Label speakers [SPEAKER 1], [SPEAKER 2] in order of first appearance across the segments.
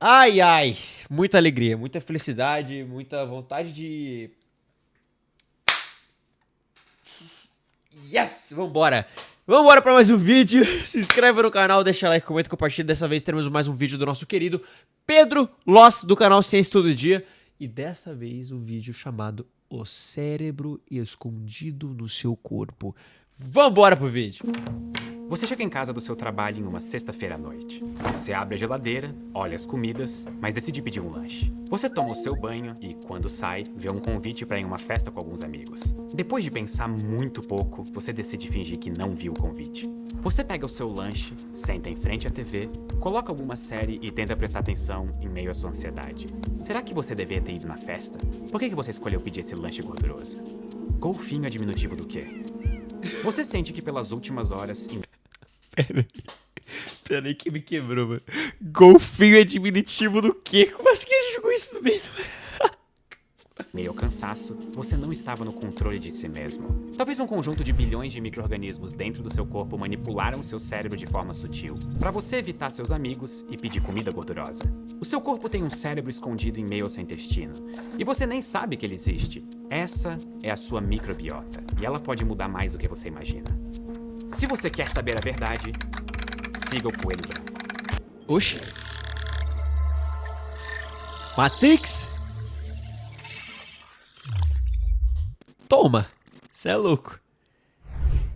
[SPEAKER 1] Ai, ai, muita alegria, muita felicidade, muita vontade de... Yes! Vambora! Vambora pra mais um vídeo. Se inscreve no canal, deixa like, comenta, compartilha. Dessa vez teremos mais um vídeo do nosso querido Pedro Loss, do canal Ciência Todo Dia. E dessa vez um vídeo chamado O Cérebro Escondido no Seu Corpo. Vambora pro vídeo!
[SPEAKER 2] Você chega em casa do seu trabalho em uma sexta-feira à noite. Você abre a geladeira, olha as comidas, mas decide pedir um lanche. Você toma o seu banho e, quando sai, vê um convite para ir em uma festa com alguns amigos. Depois de pensar muito pouco, você decide fingir que não viu o convite. Você pega o seu lanche, senta em frente à TV, coloca alguma série e tenta prestar atenção em meio à sua ansiedade. Será que você deveria ter ido na festa? Por que você escolheu pedir esse lanche gorduroso? Golfinho é diminutivo do quê? Você sente que pelas últimas horas...
[SPEAKER 1] Peraí que me quebrou, mano. Golfinho é diminutivo do quê? Como assim que ele jogou isso no meio
[SPEAKER 2] Meio ao cansaço, você não estava no controle de si mesmo. Talvez um conjunto de bilhões de micro-organismos dentro do seu corpo manipularam seu cérebro de forma sutil, para você evitar seus amigos e pedir comida gordurosa. O seu corpo tem um cérebro escondido em meio ao seu intestino, e você nem sabe que ele existe. Essa é a sua microbiota, e ela pode mudar mais do que você imagina. Se você quer saber a verdade, siga o Coelho Branco.
[SPEAKER 1] Oxi. Matrix? Toma. Cê é louco.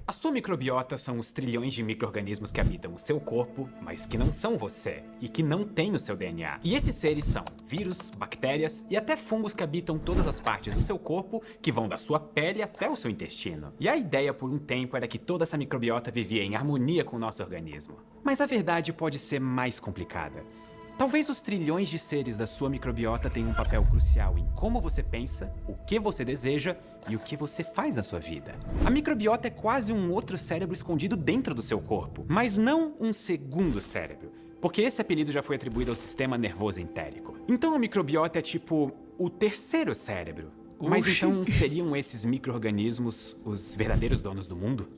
[SPEAKER 2] A sua microbiota são os trilhões de micro-organismos que habitam o seu corpo, mas que não são você, e que não têm o seu DNA. E esses seres são vírus, bactérias e até fungos que habitam todas as partes do seu corpo, que vão da sua pele até o seu intestino. E a ideia por um tempo era que toda essa microbiota vivia em harmonia com o nosso organismo. Mas a verdade pode ser mais complicada. Talvez os trilhões de seres da sua microbiota tenham um papel crucial em como você pensa, o que você deseja e o que você faz na sua vida. A microbiota é quase um outro cérebro escondido dentro do seu corpo, mas não um segundo cérebro, porque esse apelido já foi atribuído ao sistema nervoso entérico. Então a microbiota é tipo o terceiro cérebro. Mas então seriam esses micro-organismos os verdadeiros donos do mundo?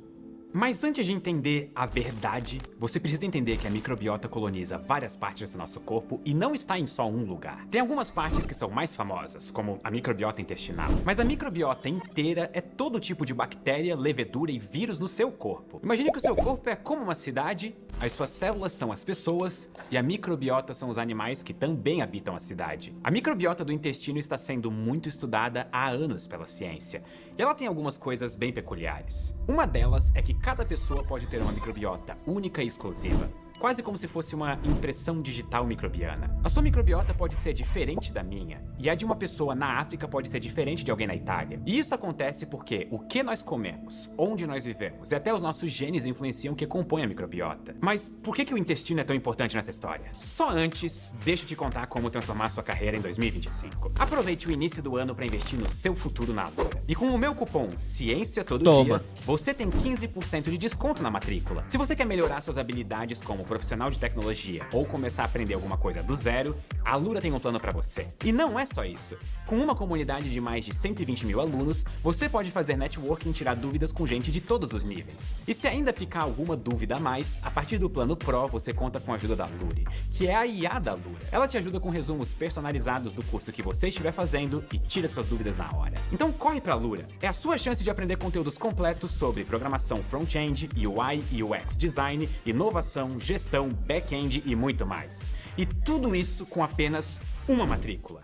[SPEAKER 2] Mas antes de entender a verdade, você precisa entender que a microbiota coloniza várias partes do nosso corpo e não está em só um lugar. Tem algumas partes que são mais famosas, como a microbiota intestinal, mas a microbiota inteira é todo tipo de bactéria, levedura e vírus no seu corpo. Imagine que o seu corpo é como uma cidade, as suas células são as pessoas e a microbiota são os animais que também habitam a cidade. A microbiota do intestino está sendo muito estudada há anos pela ciência, e ela tem algumas coisas bem peculiares. Uma delas é que cada pessoa pode ter uma microbiota única e exclusiva, quase como se fosse uma impressão digital microbiana. A sua microbiota pode ser diferente da minha, e a de uma pessoa na África pode ser diferente de alguém na Itália. E isso acontece porque o que nós comemos, onde nós vivemos e até os nossos genes influenciam o que compõe a microbiota. Mas por que o intestino é tão importante nessa história? Só antes, deixa eu te contar como transformar sua carreira em 2025. Aproveite o início do ano para investir no seu futuro na Alura. E com o meu cupom Ciência Todo Dia, você tem 15% de desconto na matrícula. Se você quer melhorar suas habilidades como profissional de tecnologia ou começar a aprender alguma coisa do zero, a Alura tem um plano para você. E não é só isso. Com uma comunidade de mais de 120 mil alunos, você pode fazer networking e tirar dúvidas com gente de todos os níveis. E se ainda ficar alguma dúvida a mais, a partir do plano Pro você conta com a ajuda da Luri, que é a IA da Alura. Ela te ajuda com resumos personalizados do curso que você estiver fazendo e tira suas dúvidas na hora. Então corre pra Alura. É a sua chance de aprender conteúdos completos sobre programação front-end, UI e UX design, inovação, gestão, back-end e muito mais. E tudo isso com apenas uma matrícula.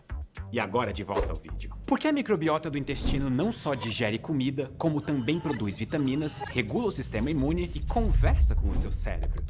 [SPEAKER 2] E agora de volta ao vídeo. Porque a microbiota do intestino não só digere comida, como também produz vitaminas, regula o sistema imune e conversa com o seu cérebro.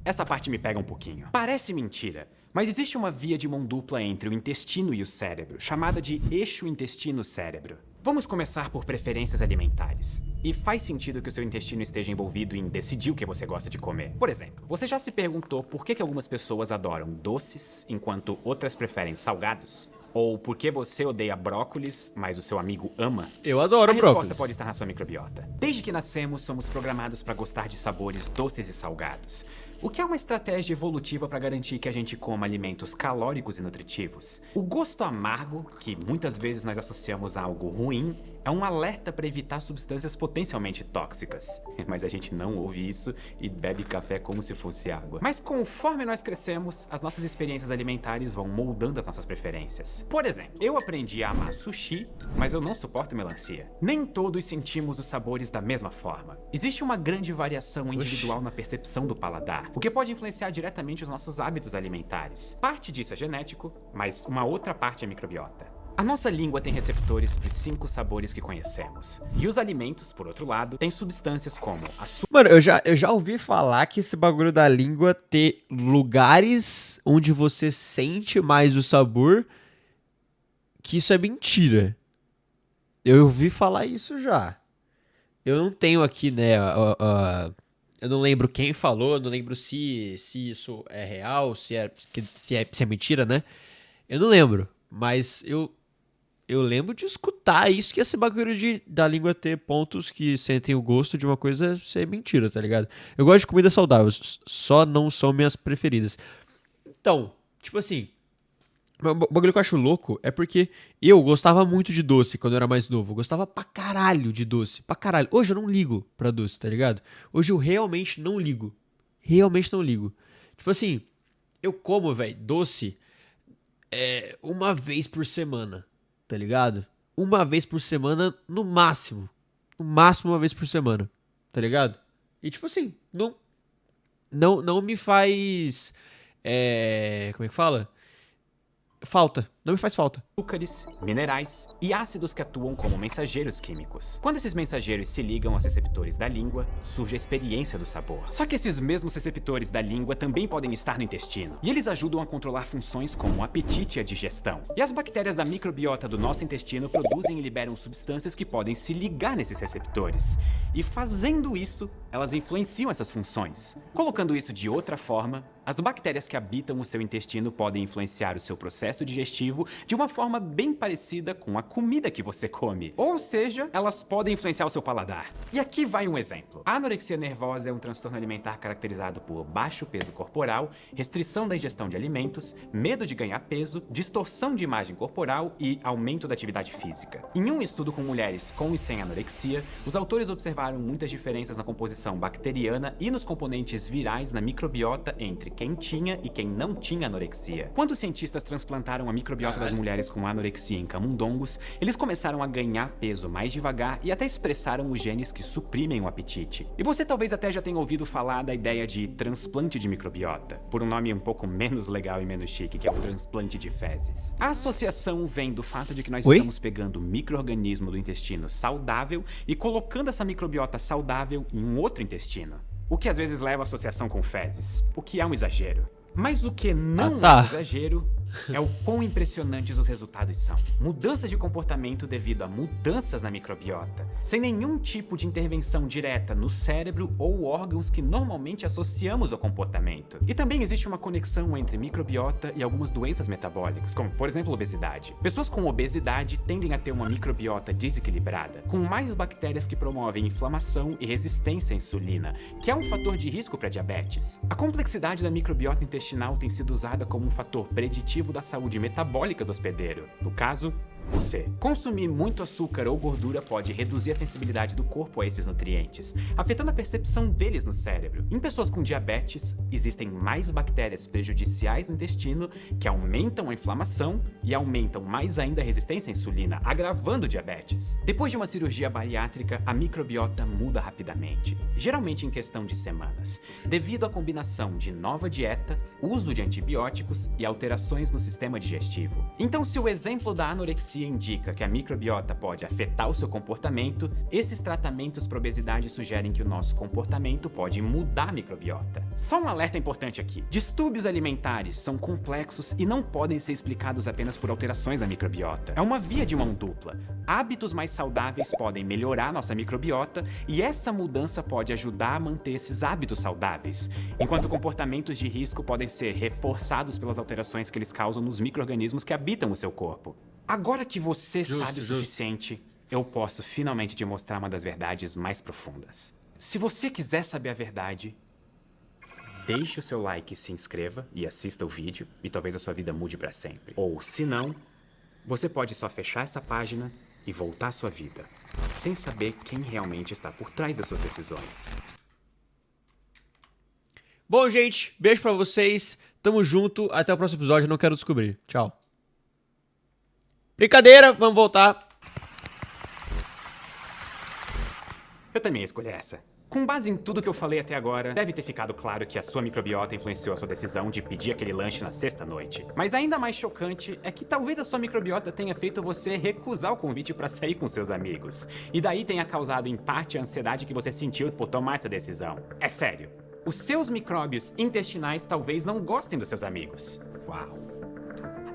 [SPEAKER 2] Essa parte me pega um pouquinho. Parece mentira, mas existe uma via de mão dupla entre o intestino e o cérebro, chamada de eixo intestino-cérebro. Vamos começar por preferências alimentares. E faz sentido que o seu intestino esteja envolvido em decidir o que você gosta de comer. Por exemplo, você já se perguntou por que algumas pessoas adoram doces, enquanto outras preferem salgados? Ou por que você odeia brócolis, mas o seu amigo ama?
[SPEAKER 1] Eu adoro
[SPEAKER 2] brócolis. A resposta
[SPEAKER 1] brócolis.
[SPEAKER 2] pode estar na sua microbiota. Desde que nascemos, somos programados para gostar de sabores doces e salgados. o que é uma estratégia evolutiva para garantir que a gente coma alimentos calóricos e nutritivos. O gosto amargo, que muitas vezes nós associamos a algo ruim, é um alerta para evitar substâncias potencialmente tóxicas. Mas a gente não ouve isso e bebe café como se fosse água. Mas conforme nós crescemos, as nossas experiências alimentares vão moldando as nossas preferências. Por exemplo, eu aprendi a amar sushi, mas eu não suporto melancia. Nem todos sentimos os sabores da mesma forma. Existe uma grande variação individual na percepção do paladar, o que pode influenciar diretamente os nossos hábitos alimentares. Parte disso é genético, mas uma outra parte é microbiota. A nossa língua tem receptores para os 5 sabores que conhecemos. E os alimentos, por outro lado, têm substâncias como açúcar.
[SPEAKER 1] Mano, eu já ouvi falar que esse bagulho da língua ter lugares onde você sente mais o sabor, que isso é mentira. Eu ouvi falar isso já. Eu não tenho aqui, né, eu não lembro quem falou, eu não lembro se isso é real, se é mentira, né? Eu não lembro, mas eu lembro de escutar isso, que esse bagulho da língua ter pontos que sentem o gosto de uma coisa ser mentira, tá ligado? Eu gosto de comida saudável, só não são minhas preferidas. Então, tipo assim, o bagulho que eu acho louco é porque eu gostava muito de doce quando eu era mais novo. Eu gostava pra caralho de doce, pra caralho. Hoje eu não ligo pra doce, tá ligado? Hoje eu realmente não ligo. Realmente não ligo. Tipo assim, eu como, velho, doce uma vez por semana. Tá ligado? Uma vez por semana, no máximo. No máximo uma vez por semana. Tá ligado? E tipo assim, não me faz... como é que fala? Falta. Não me faz falta.
[SPEAKER 2] Açúcares, minerais e ácidos que atuam como mensageiros químicos. Quando esses mensageiros se ligam aos receptores da língua, surge a experiência do sabor. Só que esses mesmos receptores da língua também podem estar no intestino, e eles ajudam a controlar funções como o apetite e a digestão. E as bactérias da microbiota do nosso intestino produzem e liberam substâncias que podem se ligar nesses receptores. E fazendo isso, elas influenciam essas funções. Colocando isso de outra forma, as bactérias que habitam o seu intestino podem influenciar o seu processo digestivo de uma forma bem parecida com a comida que você come. Ou seja, elas podem influenciar o seu paladar. E aqui vai um exemplo. A anorexia nervosa é um transtorno alimentar caracterizado por baixo peso corporal, restrição da ingestão de alimentos, medo de ganhar peso, distorção de imagem corporal e aumento da atividade física. Em um estudo com mulheres com e sem anorexia, os autores observaram muitas diferenças na composição bacteriana e nos componentes virais na microbiota entre quem tinha e quem não tinha anorexia. Quando os cientistas transplantaram a microbiota das mulheres com anorexia em camundongos, eles começaram a ganhar peso mais devagar e até expressaram os genes que suprimem o apetite. E você talvez até já tenha ouvido falar da ideia de transplante de microbiota, por um nome um pouco menos legal e menos chique, que é o transplante de fezes. A associação vem do fato de que nós estamos pegando micro-organismo do intestino saudável e colocando essa microbiota saudável em um outro intestino. O que às vezes leva à associação com fezes, o que é um exagero. Mas o que não é um exagero é o quão impressionantes os resultados são. Mudanças de comportamento devido a mudanças na microbiota, sem nenhum tipo de intervenção direta no cérebro ou órgãos que normalmente associamos ao comportamento. E também existe uma conexão entre microbiota e algumas doenças metabólicas, como por exemplo obesidade. Pessoas com obesidade tendem a ter uma microbiota desequilibrada, com mais bactérias que promovem inflamação e resistência à insulina, que é um fator de risco para diabetes. A complexidade da microbiota intestinal tem sido usada como um fator preditivo da saúde metabólica do hospedeiro, no caso, você. Consumir muito açúcar ou gordura pode reduzir a sensibilidade do corpo a esses nutrientes, afetando a percepção deles no cérebro. Em pessoas com diabetes, existem mais bactérias prejudiciais no intestino que aumentam a inflamação e aumentam mais ainda a resistência à insulina, agravando o diabetes. Depois de uma cirurgia bariátrica, a microbiota muda rapidamente, geralmente em questão de semanas, devido à combinação de nova dieta, uso de antibióticos e alterações no sistema digestivo. Então, se o exemplo da anorexia indica que a microbiota pode afetar o seu comportamento, esses tratamentos para obesidade sugerem que o nosso comportamento pode mudar a microbiota. Só um alerta importante aqui. Distúrbios alimentares são complexos e não podem ser explicados apenas por alterações na microbiota. É uma via de mão dupla. Hábitos mais saudáveis podem melhorar nossa microbiota e essa mudança pode ajudar a manter esses hábitos saudáveis, enquanto comportamentos de risco podem ser reforçados pelas alterações que eles causam nos micro-organismos que habitam o seu corpo. Agora que você sabe o suficiente, eu posso finalmente te mostrar uma das verdades mais profundas. Se você quiser saber a verdade, deixe o seu like, se inscreva e assista o vídeo, e talvez a sua vida mude para sempre. Ou, se não, você pode só fechar essa página e voltar à sua vida, sem saber quem realmente está por trás das suas decisões.
[SPEAKER 1] Bom, gente, beijo pra vocês. Tamo junto. Até o próximo episódio. Não quero descobrir. Tchau. Brincadeira, vamos voltar.
[SPEAKER 2] Eu também escolhi essa. Com base em tudo que eu falei até agora, deve ter ficado claro que a sua microbiota influenciou a sua decisão de pedir aquele lanche na sexta-noite. Mas ainda mais chocante é que talvez a sua microbiota tenha feito você recusar o convite para sair com seus amigos. E daí tenha causado em parte a ansiedade que você sentiu por tomar essa decisão. É sério, os seus micróbios intestinais talvez não gostem dos seus amigos. Uau.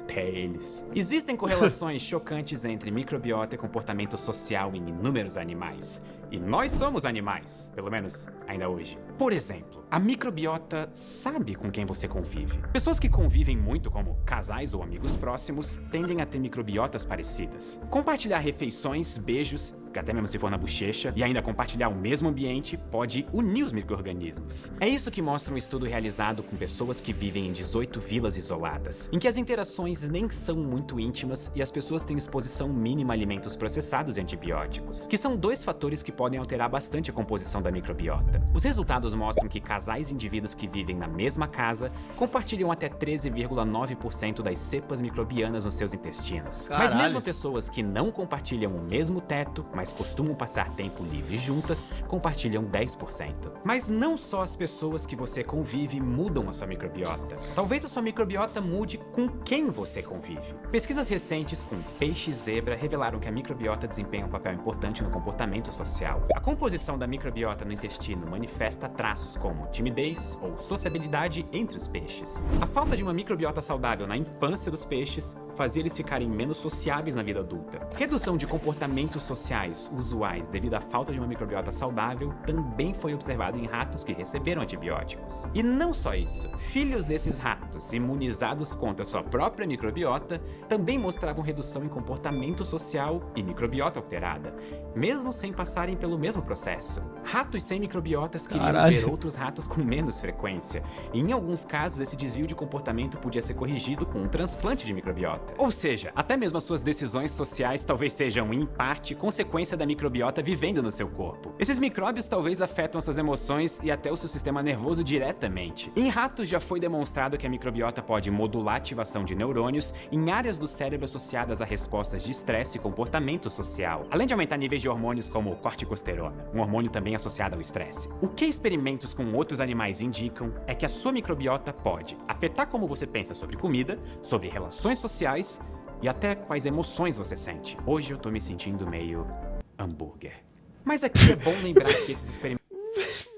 [SPEAKER 2] Até eles. Existem correlações chocantes entre microbiota e comportamento social em inúmeros animais. E nós somos animais, pelo menos ainda hoje. Por exemplo, a microbiota sabe com quem você convive. Pessoas que convivem muito, como casais ou amigos próximos, tendem a ter microbiotas parecidas. Compartilhar refeições, beijos, até mesmo se for na bochecha, e ainda compartilhar o mesmo ambiente pode unir os micro-organismos. É isso que mostra um estudo realizado com pessoas que vivem em 18 vilas isoladas, em que as interações nem são muito íntimas e as pessoas têm exposição mínima a alimentos processados e antibióticos, que são dois fatores que podem alterar bastante a composição da microbiota. Os resultados mostram que casais e indivíduos que vivem na mesma casa compartilham até 13,9% das cepas microbianas nos seus intestinos.
[SPEAKER 1] Caralho.
[SPEAKER 2] Mas mesmo pessoas que não compartilham o mesmo teto, mas costumam passar tempo livre juntas, compartilham 10%. Mas não só as pessoas que você convive mudam a sua microbiota. Talvez a sua microbiota mude com quem você convive. Pesquisas recentes com peixe e zebra revelaram que a microbiota desempenha um papel importante no comportamento social. A composição da microbiota no intestino manifesta traços como timidez ou sociabilidade entre os peixes. A falta de uma microbiota saudável na infância dos peixes fazia eles ficarem menos sociáveis na vida adulta. Redução de comportamentos sociais usuais devido à falta de uma microbiota saudável também foi observada em ratos que receberam antibióticos. E não só isso, filhos desses ratos imunizados contra sua própria microbiota também mostravam redução em comportamento social e microbiota alterada, mesmo sem passarem pelo mesmo processo. Ratos sem microbiotas queriam
[SPEAKER 1] Caralho.
[SPEAKER 2] ver outros ratos com menos frequência, e em alguns casos esse desvio de comportamento podia ser corrigido com um transplante de microbiota. Ou seja, até mesmo as suas decisões sociais talvez sejam, em parte, consequência da microbiota vivendo no seu corpo. Esses micróbios talvez afetam suas emoções e até o seu sistema nervoso diretamente. Em ratos já foi demonstrado que a microbiota pode modular a ativação de neurônios em áreas do cérebro associadas a respostas de estresse e comportamento social, além de aumentar níveis de hormônios como corticosterona, um hormônio também associado ao estresse. O que experimentos com outros animais indicam é que a sua microbiota pode afetar como você pensa sobre comida, sobre relações sociais e até quais emoções você sente. Hoje eu tô me sentindo meio hambúrguer. Mas aqui é bom lembrar que esses experimentos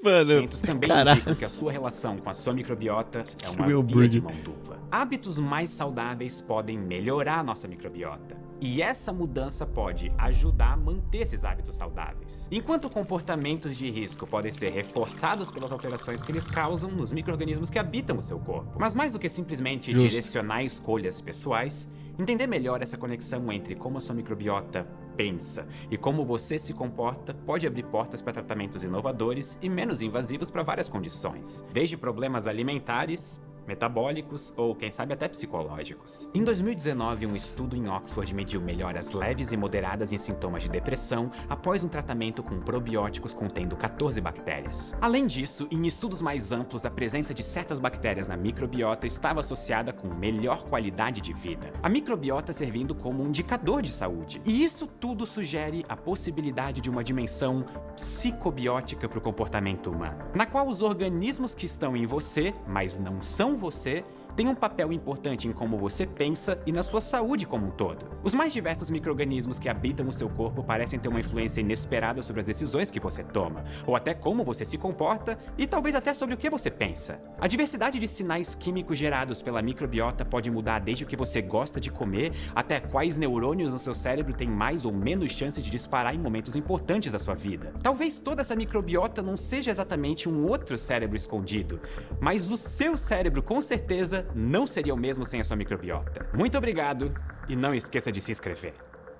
[SPEAKER 1] Mano,
[SPEAKER 2] também
[SPEAKER 1] caralho.
[SPEAKER 2] indicam que a sua relação com a sua microbiota é uma
[SPEAKER 1] Meu
[SPEAKER 2] via de
[SPEAKER 1] Bruno.
[SPEAKER 2] mão dupla. Hábitos mais saudáveis podem melhorar a nossa microbiota. E essa mudança pode ajudar a manter esses hábitos saudáveis. Enquanto comportamentos de risco podem ser reforçados pelas alterações que eles causam nos micro-organismos que habitam o seu corpo. Mas mais do que simplesmente
[SPEAKER 1] Justo.
[SPEAKER 2] direcionar escolhas pessoais, entender melhor essa conexão entre como a sua microbiota pensa e como você se comporta pode abrir portas para tratamentos inovadores e menos invasivos para várias condições, desde problemas alimentares, metabólicos ou, quem sabe, até psicológicos. Em 2019, um estudo em Oxford mediu melhoras leves e moderadas em sintomas de depressão após um tratamento com probióticos contendo 14 bactérias. Além disso, em estudos mais amplos, a presença de certas bactérias na microbiota estava associada com melhor qualidade de vida, a microbiota servindo como um indicador de saúde. E isso tudo sugere a possibilidade de uma dimensão psicobiótica para o comportamento humano, na qual os organismos que estão em você, mas não são você, tem um papel importante em como você pensa e na sua saúde como um todo. Os mais diversos micro-organismos que habitam o seu corpo parecem ter uma influência inesperada sobre as decisões que você toma, ou até como você se comporta e talvez até sobre o que você pensa. A diversidade de sinais químicos gerados pela microbiota pode mudar desde o que você gosta de comer até quais neurônios no seu cérebro têm mais ou menos chance de disparar em momentos importantes da sua vida. Talvez toda essa microbiota não seja exatamente um outro cérebro escondido, mas o seu cérebro com certeza não seria o mesmo sem a sua microbiota. Muito obrigado e não esqueça de se inscrever.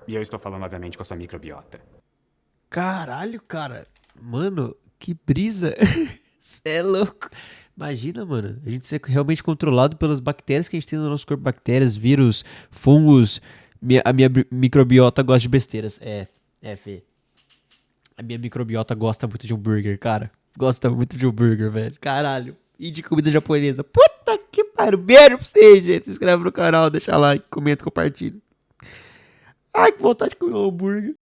[SPEAKER 2] E eu estou falando, obviamente, com a sua microbiota.
[SPEAKER 1] Caralho, cara. Mano, que brisa. Cê é louco. Imagina, mano, a gente ser realmente controlado pelas bactérias que a gente tem no nosso corpo. Bactérias, vírus, fungos. A minha microbiota gosta de besteiras. Fê. A minha microbiota gosta muito de hambúrguer, cara. Gosta muito de hambúrguer, velho. Caralho. E de comida japonesa. Puta que pariu. Beijo pra vocês, gente. Se inscreve no canal, deixa like, comenta, compartilha. Ai, que vontade de comer um hambúrguer.